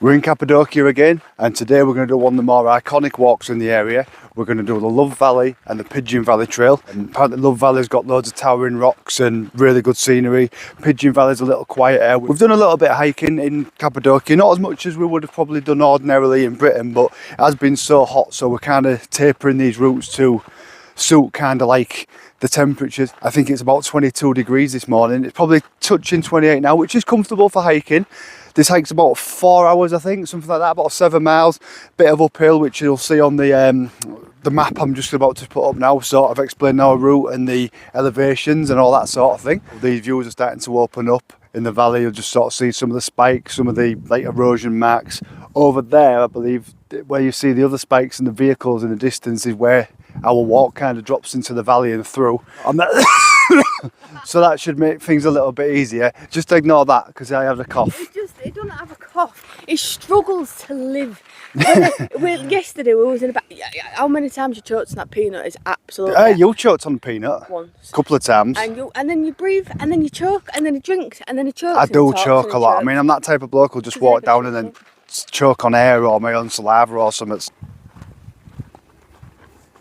We're in Cappadocia again, and today we're going to do one of the more iconic walks in the area. We're going to do the Love Valley and the Pigeon Valley Trail. And apparently Love Valley's got loads of towering rocks and really good scenery. Pigeon Valley's a little quieter. We've done a little bit of hiking in Cappadocia, not as much as we would have probably done ordinarily in Britain, but it has been so hot, so we're kind of tapering these routes to suit kind of like the temperatures. I think it's about 22 degrees this morning. It's probably touching 28 now, which is comfortable for hiking. This hike's about 4 hours, I think, something like that, about 7 miles. Bit of uphill, which you'll see on the map I'm just about to put up now, sort of explain our route and the elevations and all that sort of thing. These views are starting to open up in the valley. You'll just sort of see some of the spikes, some of the like erosion marks. Over there, I believe, where you see the other spikes and the vehicles in the distance is where our walk kind of drops into the valley and through. So that should make things a little bit easier. Just ignore that because I have a cough. It doesn't have a cough. It struggles to live. Yesterday we was in about. How many times you choked on that peanut is absolutely. You choked on peanut. Once. A couple of times. And then you breathe, and then you choke, and then you drink, and then you choke. I do choke a lot. I mean, I'm that type of bloke who'll just walk down and then choke on air or my own saliva or something.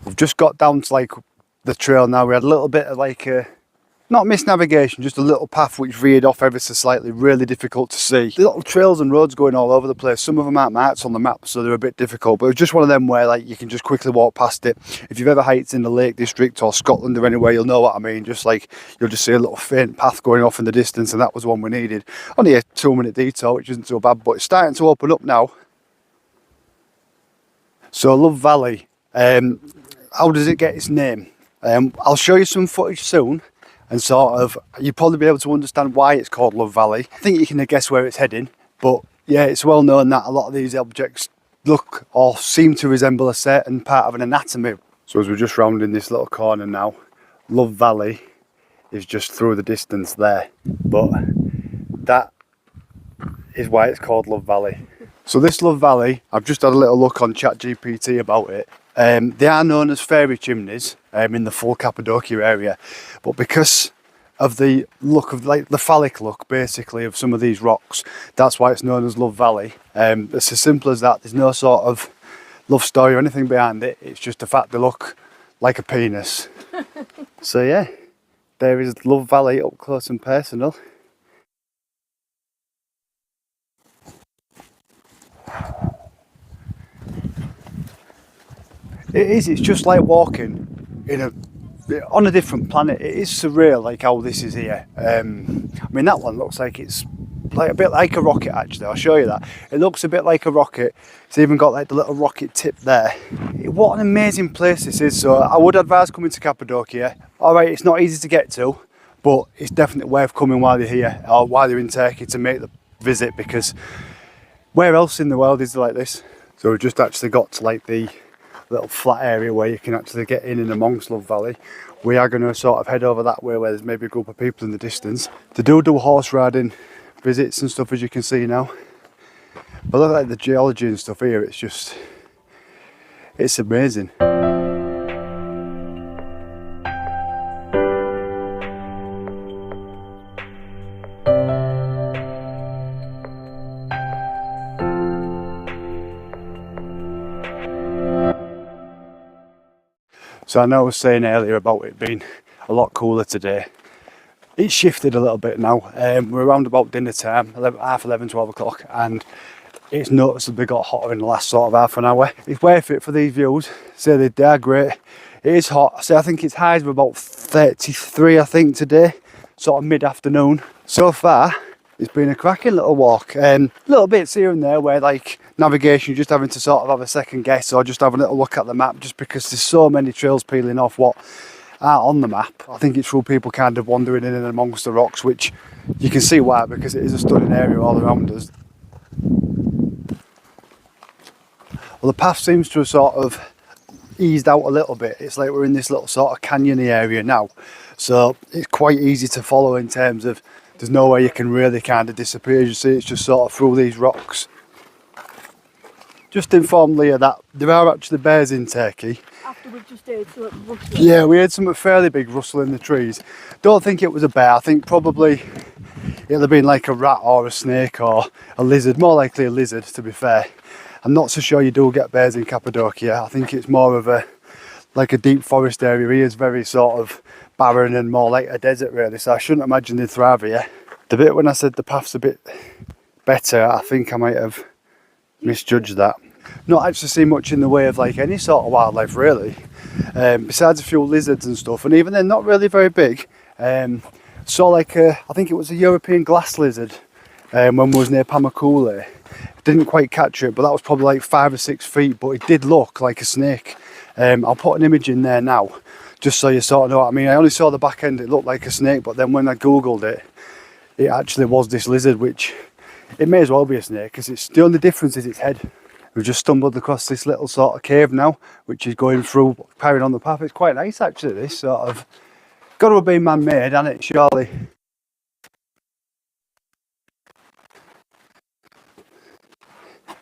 We've just got down to like the trail now. We had a little bit of like not misnavigation, just a little path which veered off ever so slightly, really difficult to see. The little trails and roads going all over the place. Some of them aren't marked on the map, so they're a bit difficult, but it's just one of them where like you can just quickly walk past it. If you've ever hiked in the Lake District or Scotland or anywhere, you'll know what I mean. Just like you'll just see a little faint path going off in the distance, and that was one we needed. Only a 2-minute detour, which isn't so bad, but it's starting to open up now. So Love Valley, how does it get its name? I'll show you some footage soon, and sort of you'll probably be able to understand why it's called Love Valley. I think you can guess where it's heading, but yeah, it's well known that a lot of these objects look or seem to resemble a certain part of an anatomy. So as we're just rounding this little corner now, Love Valley is just through the distance there, but that is why it's called Love Valley. So this Love Valley, I've just had a little look on ChatGPT about it. They are known as fairy chimneys in the full Cappadocia area, but because of the look of like the phallic look basically of some of these rocks, that's why it's known as Love Valley. It's as simple as that. There's no sort of love story or anything behind it. It's just the fact they look like a penis. So yeah, there is Love Valley up close and personal. It's just like walking on a different planet. It is surreal, like how this is here. I mean, that one looks like it's like a bit like a rocket actually. I'll show you that. It looks a bit like a rocket. It's even got like the little rocket tip there. What an amazing place this is. So I would advise coming to Cappadocia. Alright, it's not easy to get to, but it's definitely worth coming while you're here or while you're in Turkey to make the visit, because where else in the world is it like this? So we've just actually got to like the little flat area where you can actually get in and amongst Love Valley. We are going to sort of head over that way where there's maybe a group of people in the distance. They do horse riding visits and stuff, as you can see now. But look at the geology and stuff here, it's amazing. So I know I was saying earlier about it being a lot cooler today. It's shifted a little bit now. We're around about dinner time, half 11, 12 o'clock, and it's noticeably got hotter in the last sort of half an hour. It's worth it for these views. So they are great. It is hot. So I think it's highs of about 33, I think, today, sort of mid-afternoon. So far, it's been a cracking little walk. Little bits here and there where like navigation, just having to sort of have a second guess or just have a little look at the map, just because there's so many trails peeling off what aren't on the map. I think it's through people kind of wandering in and amongst the rocks, which you can see why, because it is a stunning area all around us. Well, the path seems to have sort of eased out a little bit. It's like we're in this little sort of canyony area now, so it's quite easy to follow in terms of there's nowhere you can really kind of disappear. As you see, it's just sort of through these rocks. Just informed Leah that there are actually bears in Turkey. After we've just heard something rustling. Yeah, we heard something fairly big rustle in the trees. Don't think it was a bear. I think probably it'll have been like a rat or a snake or a lizard, more likely a lizard to be fair. I'm not so sure you do get bears in Cappadocia. I think it's more of a like a deep forest area. Here is very sort of barren and more like a desert really, so I shouldn't imagine they'd thrive here. The bit when I said the path's a bit better, I think I might have misjudged that. Not actually seen much in the way of like any sort of wildlife really, besides a few lizards and stuff, and even they're not really very big. Saw like I think it was a European glass lizard when we was near Pamakule. Didn't quite catch it, but that was probably like 5 or 6 feet, but it did look like a snake. I'll put an image in there now just so you sort of know what I mean. I only saw the back end, it looked like a snake, but then when I googled it, it actually was this lizard, which it may as well be a snake because it's the only difference is its head. We've just stumbled across this little sort of cave now, which is going through, carrying on the path. It's quite nice actually, this sort of, got to have been man-made, hasn't it, surely?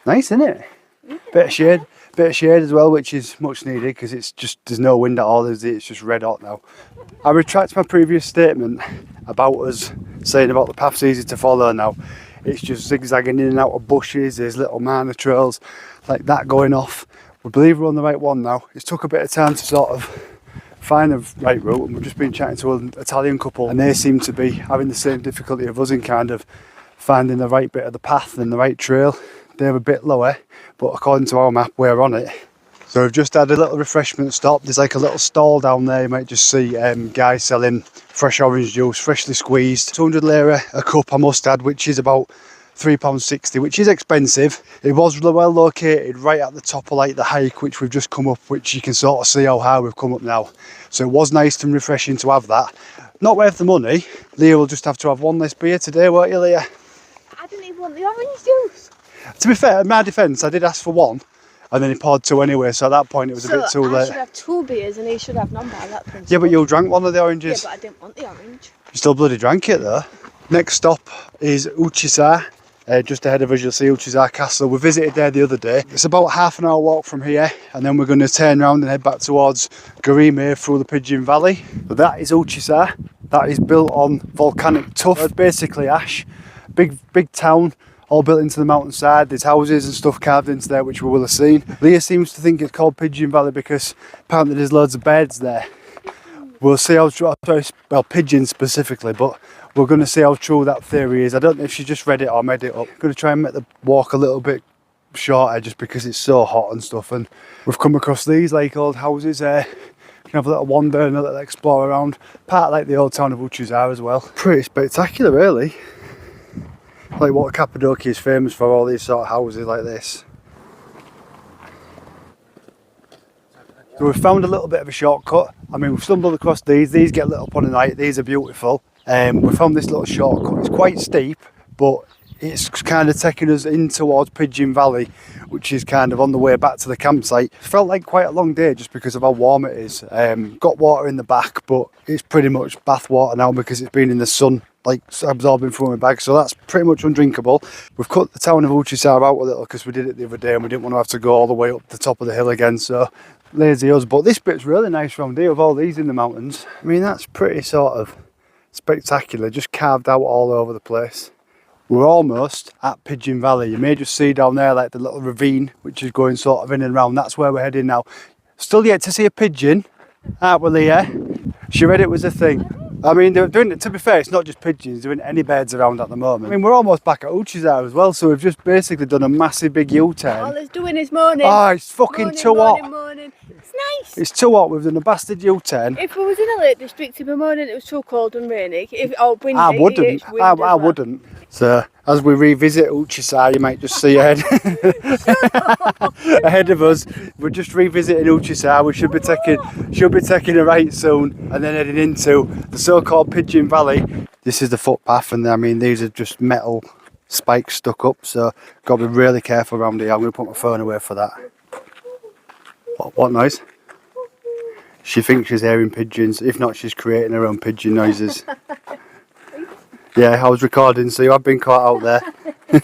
Nice, isn't it? Bit of shade as well, which is much needed because it's just, there's no wind at all, is it? It's just red hot now. I retract my previous statement about us saying about the path's easy to follow now. It's just zigzagging in and out of bushes, there's little minor trails like that going off. We believe we're on the right one now. It's took a bit of time to sort of find the right route, and we've just been chatting to an Italian couple and they seem to be having the same difficulty of us in kind of finding the right bit of the path and the right trail. They're a bit lower, but according to our map we're on it. So we've just had a little refreshment stop. There's like a little stall down there, you might just see guys selling fresh orange juice, freshly squeezed. 200 lira a cup I must add, which is about £3.60, which is expensive. It was well located right at the top of like the hike which we've just come up, which you can sort of see how high we've come up now. So it was nice and refreshing to have that. Not worth the money. Leah will just have to have one less beer today, won't you, Leah? I didn't even want the orange juice. To be fair, in my defence, I did ask for one, and then he poured 2 anyway, so at that point it was a bit too late. I should have 2 beers and he should have none by that principle. Yeah, but you drank one of the oranges. Yeah, but I didn't want the orange. You still bloody drank it though. Next stop is Uchiza. Just ahead of us you'll see Uchiza Castle. We visited there the other day. It's about half an hour walk from here, and then we're going to turn around and head back towards Garime through the Pigeon Valley. But that is Uchiza. That is built on volcanic tuff. It's basically ash. Big town, all built into the mountainside. There's houses and stuff carved into there, which we will have seen. Leah seems to think it's called Pigeon Valley because apparently there's loads of birds there. We'll see how true, well, pigeons specifically, but we're going to see how true that theory is. I don't know if she just read it or made it up. I'm going to try and make the walk a little bit shorter just because it's so hot and stuff. And we've come across these like old houses there. You can have a little wander and a little explore around. Part like the old town of Uchiza as well. Pretty spectacular really. Like what Cappadocia is famous for, all these sort of houses like this. So we've found a little bit of a shortcut. I mean, we've stumbled across these get lit up on the night, these are beautiful. We found this little shortcut. It's quite steep, but it's kind of taking us in towards Pigeon Valley, which is kind of on the way back to the campsite. It felt like quite a long day just because of how warm it is. Got water in the back, but it's pretty much bath water now because it's been in the sun, like absorbing through my bag, so that's pretty much undrinkable. We've cut the town of Uchiza out a little because we did it the other day and we didn't want to have to go all the way up the top of the hill again, so lazy us. But this bit's really nice round here with all these in the mountains. I mean, that's pretty sort of spectacular, just carved out all over the place. We're almost at Pigeon Valley. You may just see down there like the little ravine which is going sort of in and around. That's where we're heading now. Still yet to see a pigeon, aren't we, Leah? She read it was a thing. I mean, they're doing it, to be fair, it's not just pigeons, they're doing any birds around at the moment. I mean, we're almost back at Uchiza as well, so we've just basically done a massive big U-turn. All it's doing is moaning. Oh, it's fucking too hot. Moaning. It's nice. It's too hot, we've done a bastard U-turn. If we was in a Lake District, it'd be moaning it was too cold and rainy. Windy, I wouldn't. I wouldn't. So, as we revisit Uchiza, you might just see ahead, ahead of us. We're just revisiting Uchiza. We should be taking a right soon, and then heading into the so-called Pigeon Valley. This is the footpath, and I mean these are just metal spikes stuck up. So, got to be really careful around here. I'm going to put my phone away for that. What noise? She thinks she's hearing pigeons. If not, she's creating her own pigeon noises. Yeah, I was recording, so you have been caught out there.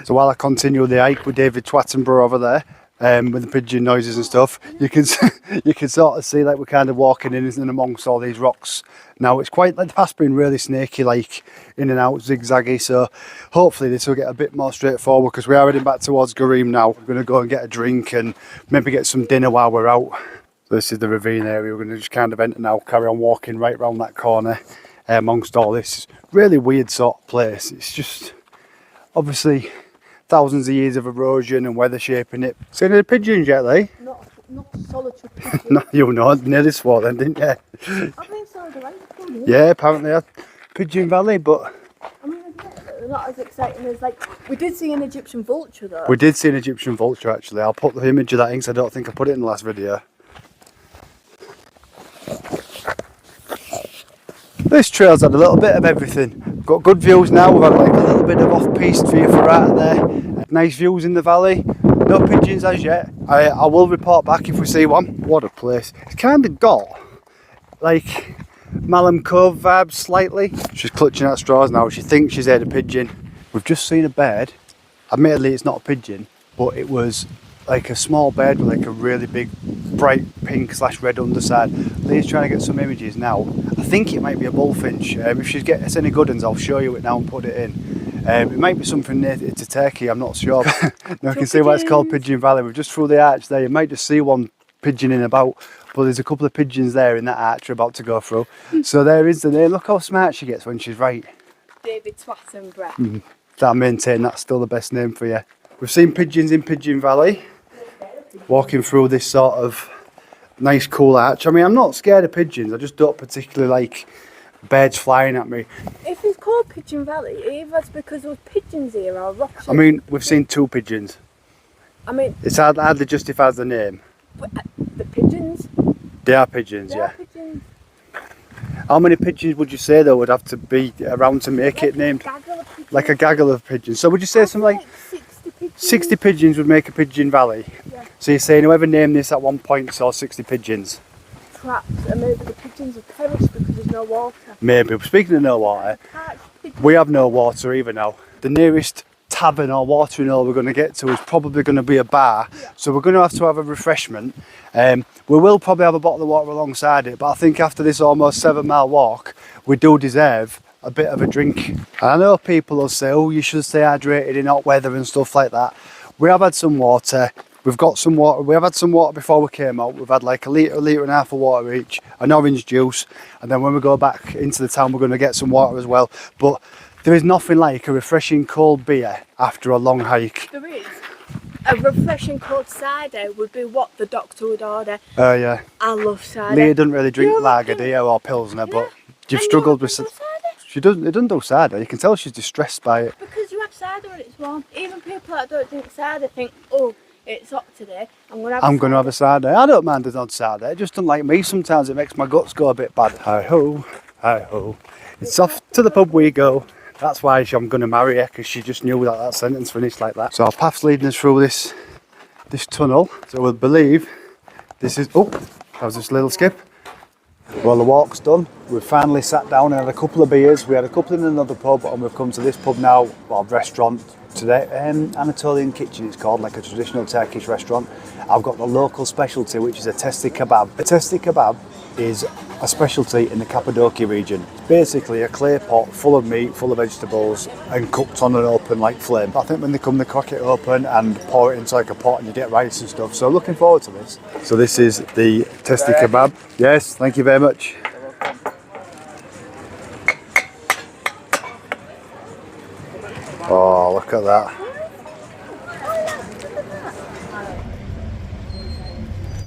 So while I continue the hike with David Twattenborough over there, with the pigeon noises and stuff. You can you can sort of see like we're kind of walking in and amongst all these rocks. Now it's quite like the path's been really snaky, like in and out, zigzaggy. So hopefully this will get a bit more straightforward because we are heading back towards Gareem now. We're going to go and get a drink and maybe get some dinner while we're out. So this is the ravine area. We're going to just kind of enter now, carry on walking right around that corner amongst all this really weird sort of place. It's just obviously thousands of years of erosion and weather shaping it. Seen any pigeons yet, Lee? Not solitary pigeons. No, you know, nearly swore then, didn't you? I think so, right? Yeah, apparently at Pigeon Valley, but I mean, they're not as exciting as like we did see an Egyptian vulture though. we did see an Egyptian vulture actually. I'll put the image of that in because I don't think I put it in the last video. This trail's had a little bit of everything. Got good views now. We've had like a little bit of off-piste view for right there. Nice views in the valley. No pigeons as yet. I will report back if we see one. What a place. It's kind of got like Malham Cove vibes slightly. She's clutching at straws now. She thinks she's heard a pigeon. We've just seen a bird. Admittedly, it's not a pigeon, but it was like a small bird with like a really big bright pink / red underside. Lee's trying to get some images now. I think it might be a bullfinch. If she gets any good ones, I'll show you it now and put it in. It might be something native to Turkey, I'm not sure. Now you can see why it's called Pigeon Valley. We're just through the arch there. You might just see one pigeoning about, but there's a couple of pigeons there in that arch we're about to go through. So there is the name. Look how smart she gets when she's right. David Twattenborough. That maintain that's still the best name for you. We've seen pigeons in Pigeon Valley, walking through this sort of nice cool arch. I mean, I'm not scared of pigeons, I just don't particularly like birds flying at me. If it's called Pigeon Valley, either it's because there was pigeons here or rocks. I mean, we've seen 2 pigeons. I mean, It's hardly justifies the name. the pigeons. They are pigeons, They yeah. are pigeons. How many pigeons would you say though would have to be around to make it named? Like a gaggle of pigeons. So would you say something like 60 pigeons. 60 pigeons would make a Pigeon Valley? Yeah. So you're saying whoever named this at one point saw 60 pigeons? Traps, and maybe the pigeons have perished because there's no water. Maybe. Speaking of no water, Pigeons. we have no water either now. The nearest tavern or watering hole we're going to get to is probably going to be a bar. So we're going to have a refreshment. We will probably have a bottle of water alongside it, but I think after this almost 7-mile walk, we do deserve a bit of a drink. And I know people will say, oh, you should stay hydrated in hot weather and stuff like that. We have had some water. We've got some water. We have had some water before we came out. We've had like a litre and a half of water each, an orange juice, and then when we go back into the town, we're going to get some water as well. But there is nothing like a refreshing cold beer after a long hike. There is. A refreshing cold cider would be what the doctor would order. Oh yeah. I love cider. Leah doesn't really drink You lager, reckon? do you, or pilsner, Yeah. but you've And struggled you with. reckon cider? She doesn't. It doesn't do cider. You can tell she's distressed by it. Because you have cider when it's warm. Even people that don't drink cider think, oh, it's hot today. I'm going to have A cider. I don't mind the odd cider. It just doesn't like me. Sometimes it makes my guts go a bit bad. Hi ho, hi ho. It's off to the pub we go. That's why I'm going to marry her, because she just knew that sentence finished like that. So our path's leading us through this tunnel. So we'll believe this is. Oh, that was just a little skip. Well, the walk's done. We've finally sat down and had a couple of beers. We had a couple in another pub, and we've come to this pub now, well, restaurant today. Anatolian Kitchen it's called, like a traditional Turkish restaurant. I've got the local specialty, which is a Testi Kebab. A Testi Kebab is a specialty in the Cappadocia region. It's basically a clay pot full of meat, full of vegetables, and cooked on an open like flame. I think when they come, they crack it open and pour it into like a pot, and you get rice and stuff. So looking forward to this. So this is the Testi Kebab. Yes, thank you very much. Oh, look at that.